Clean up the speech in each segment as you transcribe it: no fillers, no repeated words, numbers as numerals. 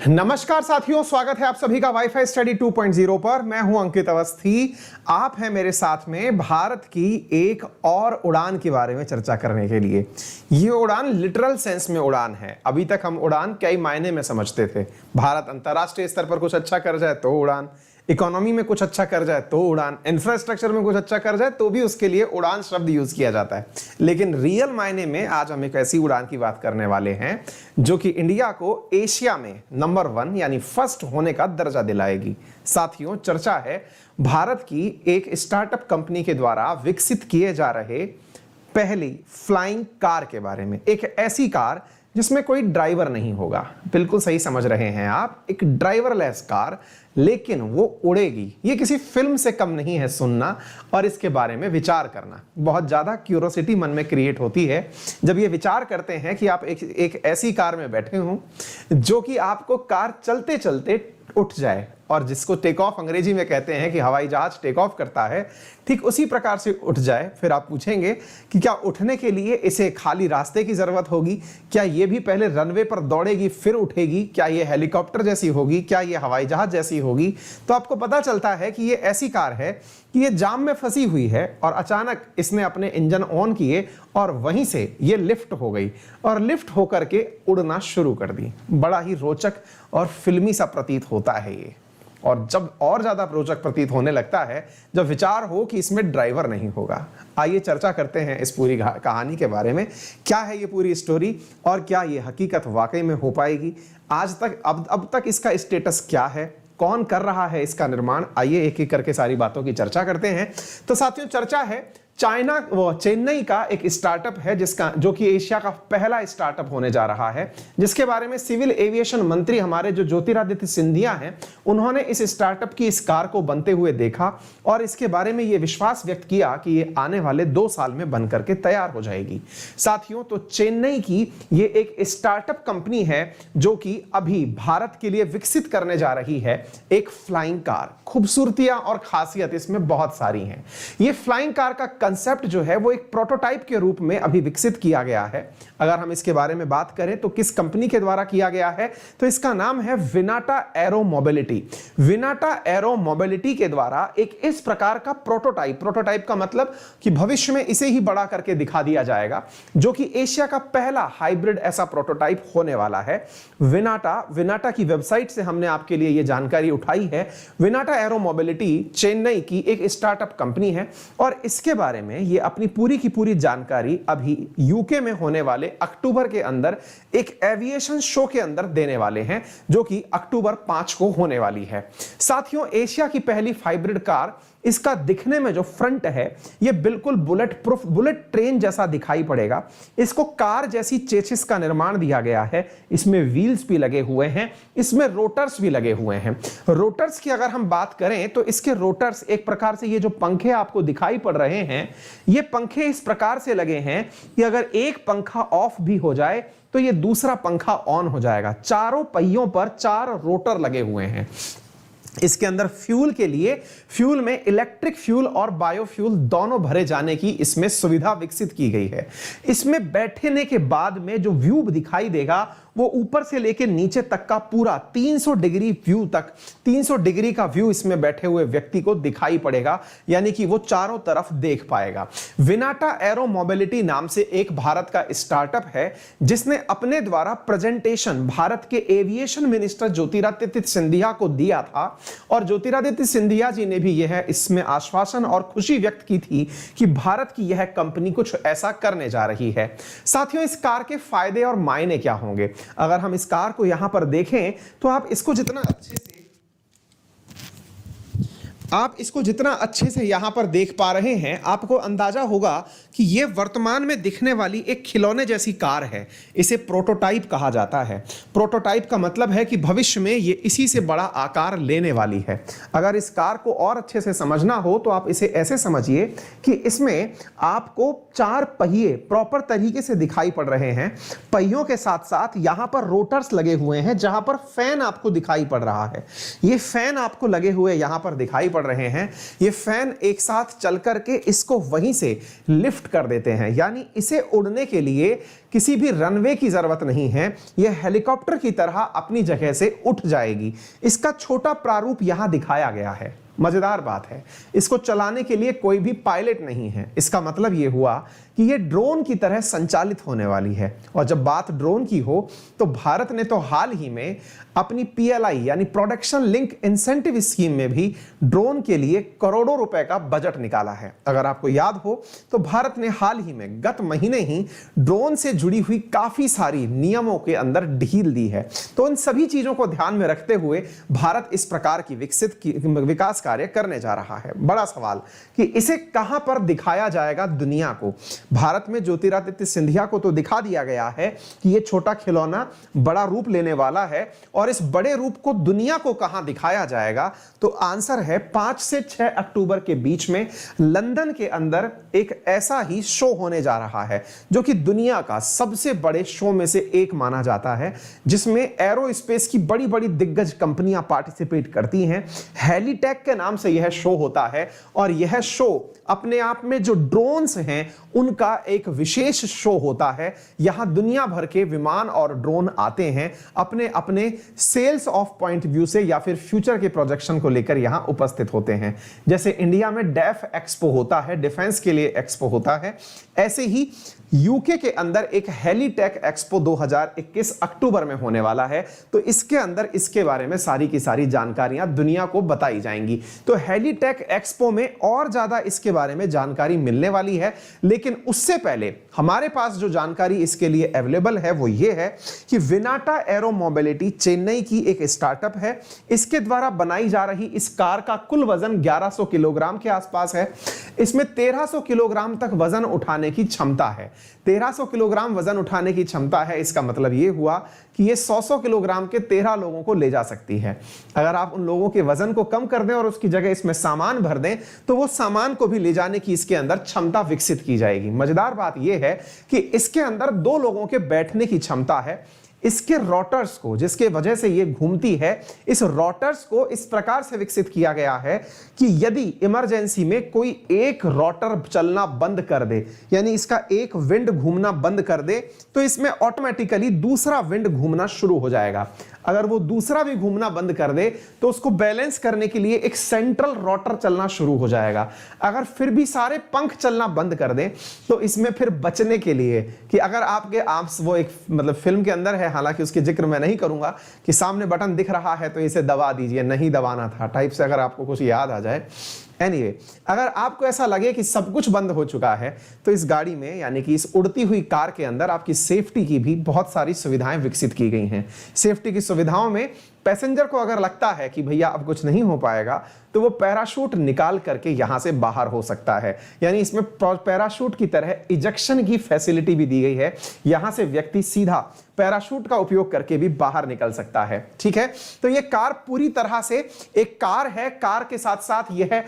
नमस्कार साथियों, स्वागत है आप सभी का वाईफाई स्टडी 2.0 पर। मैं हूं अंकित अवस्थी। आप हैं मेरे साथ में भारत की एक और उड़ान के बारे में चर्चा करने के लिए। ये उड़ान लिटरल सेंस में उड़ान है। अभी तक हम उड़ान कई मायने में समझते थे। भारत अंतर्राष्ट्रीय स्तर पर कुछ अच्छा कर जाए तो उड़ान, इकोनॉमी में कुछ अच्छा कर जाए तो उड़ान, इंफ्रास्ट्रक्चर में कुछ अच्छा कर जाए तो भी उसके लिए उड़ान शब्द यूज किया जाता है। लेकिन रियल मायने में आज हम एक ऐसी उड़ान की बात करने वाले हैं जो कि इंडिया को एशिया में नंबर 1 यानी फर्स्ट होने का दर्जा दिलाएगी। साथियों, चर्चा है भारत की एक स्टार्टअप कंपनी के द्वारा विकसित किए जा रहे पहली फ्लाइंग कार के बारे में। एक ऐसी कार जिसमें कोई ड्राइवर नहीं होगा। बिल्कुल सही समझ रहे हैं आप, एक ड्राइवरलेस कार, लेकिन वो उड़ेगी। ये किसी फिल्म से कम नहीं है सुनना और इसके बारे में विचार करना। बहुत ज्यादा क्यूरोसिटी मन में क्रिएट होती है जब ये विचार करते हैं कि आप एक ऐसी कार में बैठे हों जो कि आपको कार चलते चलते उठ जाए, और जिसको टेक ऑफ अंग्रेजी में कहते हैं कि हवाई जहाज टेक ऑफ करता है, ठीक उसी प्रकार से उठ जाए। फिर आप पूछेंगे कि क्या उठने के लिए इसे खाली रास्ते की जरूरत होगी? क्या ये भी पहले रनवे पर दौड़ेगी फिर उठेगी? क्या ये हेलीकॉप्टर जैसी होगी? क्या ये हवाई जहाज जैसी होगी? तो आपको पता चलता है कि ये ऐसी कार है कि ये जाम में फंसी हुई है और अचानक इसने अपने इंजन ऑन किए और वहीं से ये लिफ्ट हो गई और लिफ्ट होकर के उड़ना शुरू कर दी। बड़ा ही रोचक और फिल्मी सा प्रतीत होता है ये, और जब और ज्यादा रोचक प्रतीत होने लगता है जब विचार हो कि इसमें ड्राइवर नहीं होगा। आइए चर्चा करते हैं इस पूरी कहानी के बारे में। क्या है ये पूरी स्टोरी और क्या ये हकीकत वाकई में हो पाएगी? आज तक अब तक इसका स्टेटस क्या है? कौन कर रहा है इसका निर्माण? आइए एक एक करके सारी बातों की चर्चा करते हैं। तो साथियों, चर्चा है चेन्नई का एक स्टार्टअप है जो कि एशिया का पहला स्टार्टअप होने जा रहा है, जिसके बारे में सिविल एविएशन मंत्री हमारे जो ज्योतिरादित्य सिंधिया हैं, उन्होंने इस स्टार्टअप की इस कार को बनते हुए देखा और इसके बारे में यह विश्वास व्यक्त किया कि ये आने वाले 2 साल में बन करके तैयार हो जाएगी। साथियों, तो चेन्नई की ये एक स्टार्टअप कंपनी है जो कि अभी भारत के लिए विकसित करने जा रही है एक फ्लाइंग कार। खूबसूरतियां और खासियत इसमें बहुत सारी हैं। ये फ्लाइंग कार का कंसेप्ट जो है वो एक प्रोटोटाइप के रूप में अभी विकसित किया गया है। अगर हम इसके बारे में बात करें तो किस कंपनी के द्वारा किया गया है, तो इसका नाम है विनाटा एरो मोबिलिटी। विनाटा एरो मोबिलिटी के द्वारा एक इस प्रकार का प्रोटोटाइप का मतलब कि भविष्य में इसे ही बड़ा करके दिखा दिया जाएगा, जो कि एशिया का पहला हाइब्रिड ऐसा प्रोटोटाइप होने वाला है। विनाटा की वेबसाइट से हमने आपके लिए यह जानकारी उठाई है। विनाटा एरो मोबिलिटी चेन्नई की एक स्टार्टअप कंपनी है और इसके बारे में ये अपनी पूरी की पूरी जानकारी अभी यूके में होने वाले अक्टूबर के अंदर एक एविएशन शो के अंदर देने वाले हैं, जो कि अक्टूबर 5 को होने वाली है। साथियों, एशिया की पहली हाइब्रिड कार, इसका दिखने में जो फ्रंट है ये बिल्कुल बुलेट ट्रेन जैसा दिखाई पड़ेगा। इसको कार जैसी चेसिस का निर्माण दिया गया है। इसमें व्हील्स भी लगे हुए हैं, इसमें रोटर्स भी लगे हुए हैं। रोटर्स की अगर हम बात करें तो इसके रोटर्स एक प्रकार से, ये जो पंखे आपको दिखाई पड़ रहे हैं, ये पंखे इस प्रकार से लगे हैं कि अगर एक पंखा ऑफ भी हो जाए तो ये दूसरा पंखा ऑन हो जाएगा। चारों पहियों पर 4 रोटर लगे हुए हैं। इसके अंदर फ्यूल के लिए, फ्यूल में इलेक्ट्रिक फ्यूल और बायोफ्यूल दोनों भरे जाने की इसमें सुविधा विकसित की गई है। इसमें बैठने के बाद में जो व्यू दिखाई देगा वो ऊपर से लेकर नीचे तक का पूरा 300 डिग्री व्यू तक, 300 डिग्री का व्यू इसमें बैठे हुए व्यक्ति को दिखाई पड़ेगा, यानी कि वो चारों तरफ देख पाएगा। विनाटा एरो मोबिलिटी नाम से एक भारत का स्टार्टअप है जिसने अपने द्वारा प्रेजेंटेशन भारत के एविएशन मिनिस्टर ज्योतिरादित्य सिंधिया को दिया था, और ज्योतिरादित्य सिंधिया जी ने भी यह इसमें आश्वासन और खुशी व्यक्त की थी कि भारत की यह कंपनी कुछ ऐसा करने जा रही है। साथियों, इस कार के फायदे और मायने क्या होंगे? अगर हम इस कार को यहां पर देखें तो आप इसको जितना अच्छे से यहां पर देख पा रहे हैं, आपको अंदाजा होगा कि यह वर्तमान में दिखने वाली एक खिलौने जैसी कार है। इसे प्रोटोटाइप कहा जाता है। प्रोटोटाइप का मतलब है कि भविष्य में ये इसी से बड़ा आकार लेने वाली है। अगर इस कार को और अच्छे से समझना हो तो आप इसे ऐसे समझिए कि इसमें आपको 4 पहिए प्रॉपर तरीके से दिखाई पड़ रहे हैं। पहियों के साथ साथ यहां पर रोटर्स लगे हुए हैं, जहां पर फैन आपको दिखाई पड़ रहा है। ये फैन आपको लगे हुए यहां पर दिखाई पड़ रहे हैं, ये फैन एक साथ चल करके इसको वहीं से लिफ्ट कर देते हैं, यानी इसे उड़ने के लिए किसी भी रनवे की जरूरत नहीं है, यह हेलीकॉप्टर की तरह अपनी जगह से उठ जाएगी। इसका छोटा प्रारूप यहां दिखाया गया है। मजेदार बात है, इसको चलाने के लिए कोई भी पायलट नहीं है। इसका मतलब यह हुआ कि यह ड्रोन की तरह संचालित होने वाली है। और जब बात ड्रोन की हो तो भारत ने तो हाल ही में अपनी PLI यानी प्रोडक्शन लिंक इंसेंटिव स्कीम में भी ड्रोन के लिए करोड़ों रुपए का बजट निकाला है। अगर आपको याद हो तो भारत ने हाल ही में गत महीने ही ड्रोन से जुड़ी हुई काफी सारी नियमों के अंदर ढील दी है। तो इन सभी चीजों को ध्यान में रखते हुए भारत इस प्रकार की विकास कार्य करने जा रहा है। बड़ा सवाल कि इसे कहां पर दिखाया जाएगा दुनिया को। भारत में ज्योतिरादित्य सिंधिया को तो दिखा दिया गया है कि यह छोटा खिलौना बड़ा रूप लेने वाला है, और इस बड़े रूप को दुनिया को कहां दिखाया जाएगा, तो आंसर है 5 से 6 अक्टूबर के बीच में लंदन के अंदर एक ऐसा ही शो होने जा रहा है जो कि दुनिया का सबसे बड़े शो में से एक माना जाता है, जिसमें एरोस्पेस की बड़ी बड़ी दिग्गज कंपनियां पार्टिसिपेट करती हैं। हेलीटेक के नाम से यह शो होता है, और यह शो अपने आप में जो ड्रोन्स हैं उनका एक विशेष शो होता है। यहां दुनिया भर के विमान और ड्रोन आते हैं अपने अपने सेल्स ऑफ पॉइंट व्यू से या फिर फ्यूचर के प्रोजेक्शन को लेकर यहां उपस्थित होते हैं। जैसे इंडिया में डेफ एक्सपो होता है, डिफेंस के लिए एक्सपो होता है, ऐसे ही यूके के अंदर एक हेलीटेक एक्सपो 2021 अक्टूबर में होने वाला है। तो इसके अंदर इसके बारे में सारी की सारी जानकारियां दुनिया को बताई जाएंगी। तो हेलीटेक एक्सपो में और ज्यादा इसके बारे में जानकारी मिलने वाली है, लेकिन उससे पहले हमारे पास जो जानकारी इसके लिए अवेलेबल है वो ये है कि विनाटा एरो मोबिलिटी चेन्नई की एक स्टार्टअप है। इसके द्वारा बनाई जा रही इस कार का कुल वजन 1100 किलोग्राम के आसपास है। इसमें 1300 किलोग्राम तक वजन उठाने की क्षमता है। 1300 किलोग्राम वजन उठाने की क्षमता है, इसका मतलब यह हुआ कि ये 100 किलोग्राम के 13 लोगों को ले जा सकती है। अगर आप उन लोगों के वजन को कम कर दें और उसकी जगह इसमें सामान भर दें तो वो सामान को भी ले जाने की इसके अंदर क्षमता विकसित की जाएगी। मजेदार बात यह है कि इसके अंदर 2 लोगों के बैठने की क्षमता है। इसके रोटर्स को, जिसके वजह से ये घूमती है, इस रोटर्स को इस प्रकार से विकसित किया गया है कि यदि इमरजेंसी में कोई एक रोटर चलना बंद कर दे, यानी इसका एक विंड घूमना बंद कर दे, तो इसमें ऑटोमेटिकली दूसरा विंड घूमना शुरू हो जाएगा। अगर वो दूसरा भी घूमना बंद कर दे तो उसको बैलेंस करने के लिए एक सेंट्रल रोटर चलना शुरू हो जाएगा। अगर फिर भी सारे पंख चलना बंद कर दें तो इसमें फिर बचने के लिए कि अगर आपके आर्म्स, वो एक मतलब फिल्म के अंदर है, हालांकि उसके जिक्र मैं नहीं करूंगा, कि सामने बटन दिख रहा है तो इसे दबा दीजिए, नहीं दबाना था टाइप से, अगर आपको कुछ याद आ जाए। एनीवे, अगर आपको ऐसा लगे कि सब कुछ बंद हो चुका है तो इस गाड़ी में, यानी कि इस उड़ती हुई कार के अंदर आपकी सेफ्टी की भी बहुत सारी सुविधाएं विकसित की गई हैं। सेफ्टी की सुविधाओं में पैसेंजर को अगर लगता है कि भैया अब कुछ नहीं हो पाएगा तो वो पैराशूट निकाल करके यहां से बाहर हो सकता है, यानी इसमें पैराशूट की तरह इजेक्शन की फैसिलिटी भी दी गई है। यहां से व्यक्ति सीधा पैराशूट का उपयोग करके भी बाहर निकल सकता है। ठीक है, तो ये कार पूरी तरह से एक कार है। कार के साथ साथ यह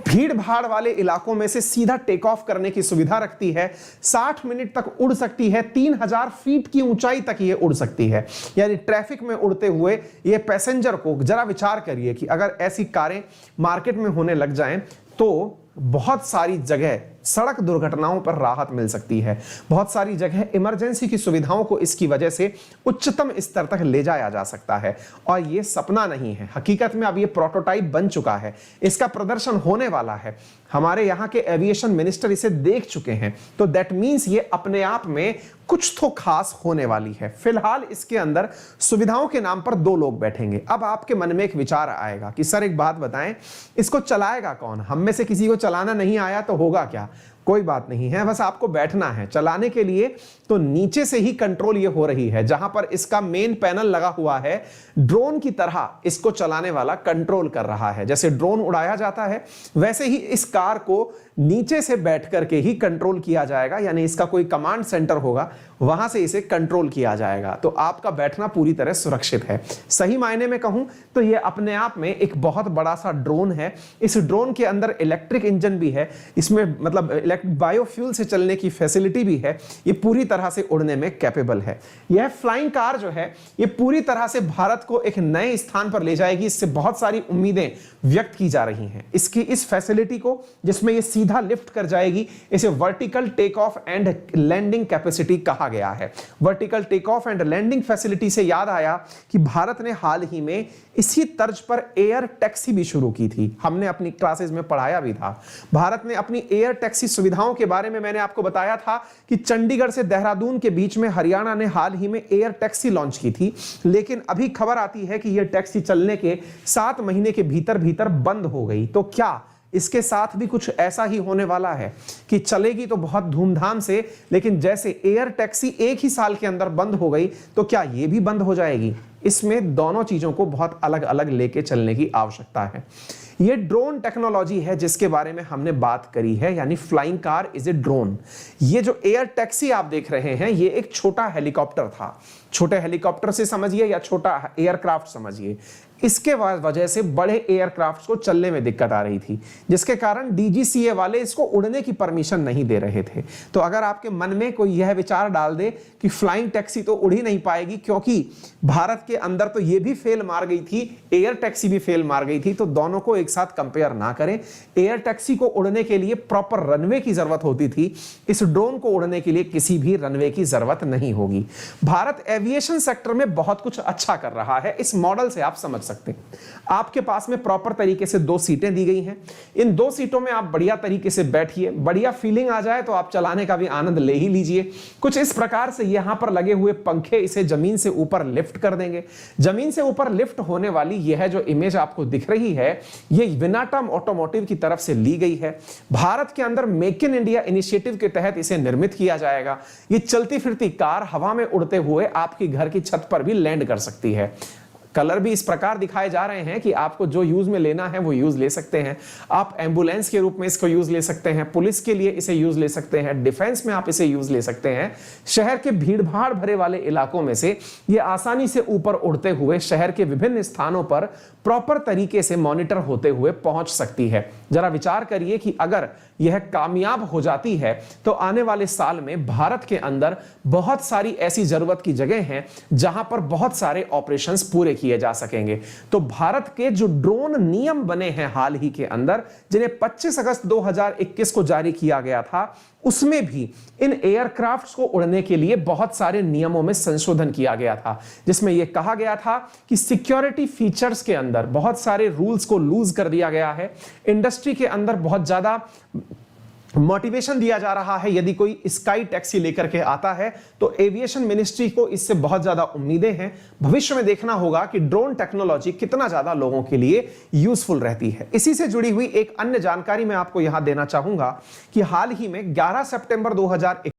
भीड़ भाड़ वाले इलाकों में से सीधा टेक ऑफ करने की सुविधा रखती है। 60 मिनट तक उड़ सकती है, 3000 फीट की ऊंचाई तक ये उड़ सकती है। यानी ट्रैफिक में उड़ते हुए ये पैसेंजर को, जरा विचार करिए कि अगर ऐसी कारें मार्केट में होने लग जाएं तो बहुत सारी जगह सड़क दुर्घटनाओं पर राहत मिल सकती है। बहुत सारी जगह इमरजेंसी की सुविधाओं को इसकी वजह से उच्चतम स्तर तक ले जाया जा सकता है। और यह सपना नहीं है, हकीकत में अब यह प्रोटोटाइप बन चुका है, इसका प्रदर्शन होने वाला है। हमारे यहाँ के एविएशन मिनिस्टर इसे देख चुके हैं, तो दैट मीन्स ये अपने आप में कुछ तो खास होने वाली है। फिलहाल इसके अंदर सुविधाओं के नाम पर 2 लोग बैठेंगे। अब आपके मन में एक विचार आएगा कि सर एक बात बताएं, इसको चलाएगा कौन? हम में से किसी को चलाना नहीं आया तो होगा क्या? कोई बात नहीं है, बस आपको बैठना है। चलाने के लिए तो नीचे से ही कंट्रोल ये हो रही है, जहां पर इसका मेन पैनल लगा हुआ है, ड्रोन की तरह इसको चलाने वाला कंट्रोल कर रहा है। जैसे ड्रोन उड़ाया जाता है वैसे ही इस कार को नीचे से बैठ करके ही कंट्रोल किया जाएगा, यानी इसका कोई कमांड सेंटर होगा, वहां से इसे कंट्रोल किया जाएगा। तो आपका बैठना पूरी तरह सुरक्षित है। सही मायने में कहूं तो यह अपने आप में एक बहुत बड़ा सा ड्रोन है। इस ड्रोन के अंदर इलेक्ट्रिक इंजन भी है, इसमें मतलब बायोफ्यूल से चलने की फैसिलिटी भी है, ये पूरी तरह से उड़ने में कैपेबल है। यह फ्लाइंग कार जो है ये पूरी तरह से भारत को एक नए स्थान पर ले जाएगी। इससे बहुत सारी उम्मीदें व्यक्त की जा रही हैं। इसकी इस फैसिलिटी को, जिसमें ये सीधा लिफ्ट कर जाएगी, इसे vertical take off and landing capacity कहा गया है। Vertical take off and landing facility से याद आया कि भारत ने हाल ही में इसी तर्ज पर एयर टैक्सी भी शुरू की थी। हमने अपनी क्लासेस में पढ़ाया भी था। भारत ने अपनी एयर टैक्सी सुविधाओं के बारे में मैंने आपको बताया था कि चंडीगढ़ से देहरादून के बीच में हरियाणा ने हाल ही में एयर टैक्सी लॉन्च की थी। लेकिन अभी खबर आती है कि यह टैक्सी चलने के 7 महीने के भीतर भीतर बंद हो गई। तो क्या इसके साथ भी कुछ ऐसा ही होने वाला है कि चलेगी तो बहुत धूमधाम से, लेकिन जैसे एयर टैक्सी 1 ही साल के अंदर बंद हो गई तो क्या यह भी बंद हो जाएगी? इसमें दोनों चीजों को बहुत अलग अलग लेके चलने की आवश्यकता है। ये ड्रोन टेक्नोलॉजी है जिसके बारे में हमने बात करी है, यानी flying car is a drone. ये जो एयर टैक्सी आप देख रहे हैं ये एक छोटा हेलीकॉप्टर था। छोटे हेलीकॉप्टर से समझिए या छोटा एयरक्राफ्ट समझिए। इसके वजह से बड़े एयरक्राफ्ट को चलने में दिक्कत आ रही थी, जिसके कारण डीजीसीए वाले इसको उड़ने की परमिशन नहीं दे रहे थे। तो अगर आपके मन में कोई यह विचार डाल दे कि फ्लाइंग टैक्सी तो उड़ ही नहीं पाएगी क्योंकि भारत के अंदर तो ये भी फेल मार गई थी, एयर टैक्सी भी फेल मार गई थी, तो दोनों को एक साथ कंपेयर ना करें। एयर टैक्सी को उड़ने के लिए प्रॉपर रनवे की जरूरत होती थी, इस ड्रोन को उड़ने के लिए किसी भी रनवे की जरूरत नहीं होगी। भारत एविएशन सेक्टर में बहुत कुछ अच्छा कर रहा है। इस मॉडल से आप समझ सकते हैं। आपके पास में प्रॉपर तरीके से 2 सीटें दी गई हैं। इन 2 सीटों में आप बढ़िया तरीके से बैठिए, बढ़िया फीलिंग आ जाए तो आप चलाने का भी आनंद ले ही लीजिए। कुछ इस प्रकार से यहां पर लगे हुए पंखे इसे जमीन से ऊपर लिफ्ट कर देंगे। जमीन से ऊपर लिफ्ट होने वाली यह जो इमेज आपको दिख रही है ये विनाटम ऑटोमोटिव की तरफ से ली गई है। भारत के अंदर मेक इन इंडिया इनिशिएटिव के तहत इसे निर्मित किया जाएगा। ये चलती फिरती कार हवा में उड़ते हुए आपकी घर की छत पर भी लैंड कर सकती है। कलर भी इस प्रकार दिखाए जा रहे हैं कि आपको जो यूज में लेना है वो यूज ले सकते हैं। आप एम्बुलेंस के रूप में इसको यूज ले सकते हैं, पुलिस के लिए इसे यूज ले सकते हैं, डिफेंस में आप इसे यूज ले सकते हैं। शहर के भीड़भाड़ भरे वाले इलाकों में से ये आसानी से ऊपर उड़ते हुए शहर के विभिन्न स्थानों पर प्रॉपर तरीके से मॉनिटर होते हुए पहुंच सकती है। जरा विचार करिए कि अगर यह कामयाब हो जाती है तो आने वाले साल में भारत के अंदर बहुत सारी ऐसी जरूरत की जगह हैं जहां पर बहुत सारे ऑपरेशंस पूरे किए जा सकेंगे। तो भारत के जो ड्रोन नियम बने हैं हाल ही के अंदर, जिन्हें 25 अगस्त 2021 को जारी किया गया था, उसमें भी इन एयरक्राफ्ट्स को उड़ने के लिए बहुत सारे नियमों में संशोधन किया गया था, जिसमें यह कहा गया था कि सिक्योरिटी फीचर्स के अंदर बहुत सारे रूल्स को लूज कर दिया गया है। इंडस्ट्री के अंदर बहुत ज्यादा मोटिवेशन दिया जा रहा है। यदि कोई स्काई टैक्सी लेकर के आता है तो एविएशन मिनिस्ट्री को इससे बहुत ज्यादा उम्मीदें हैं। भविष्य में देखना होगा कि ड्रोन टेक्नोलॉजी कितना ज्यादा लोगों के लिए यूजफुल रहती है। इसी से जुड़ी हुई एक अन्य जानकारी मैं आपको यहां देना चाहूंगा कि हाल ही में 11 सितंबर 2021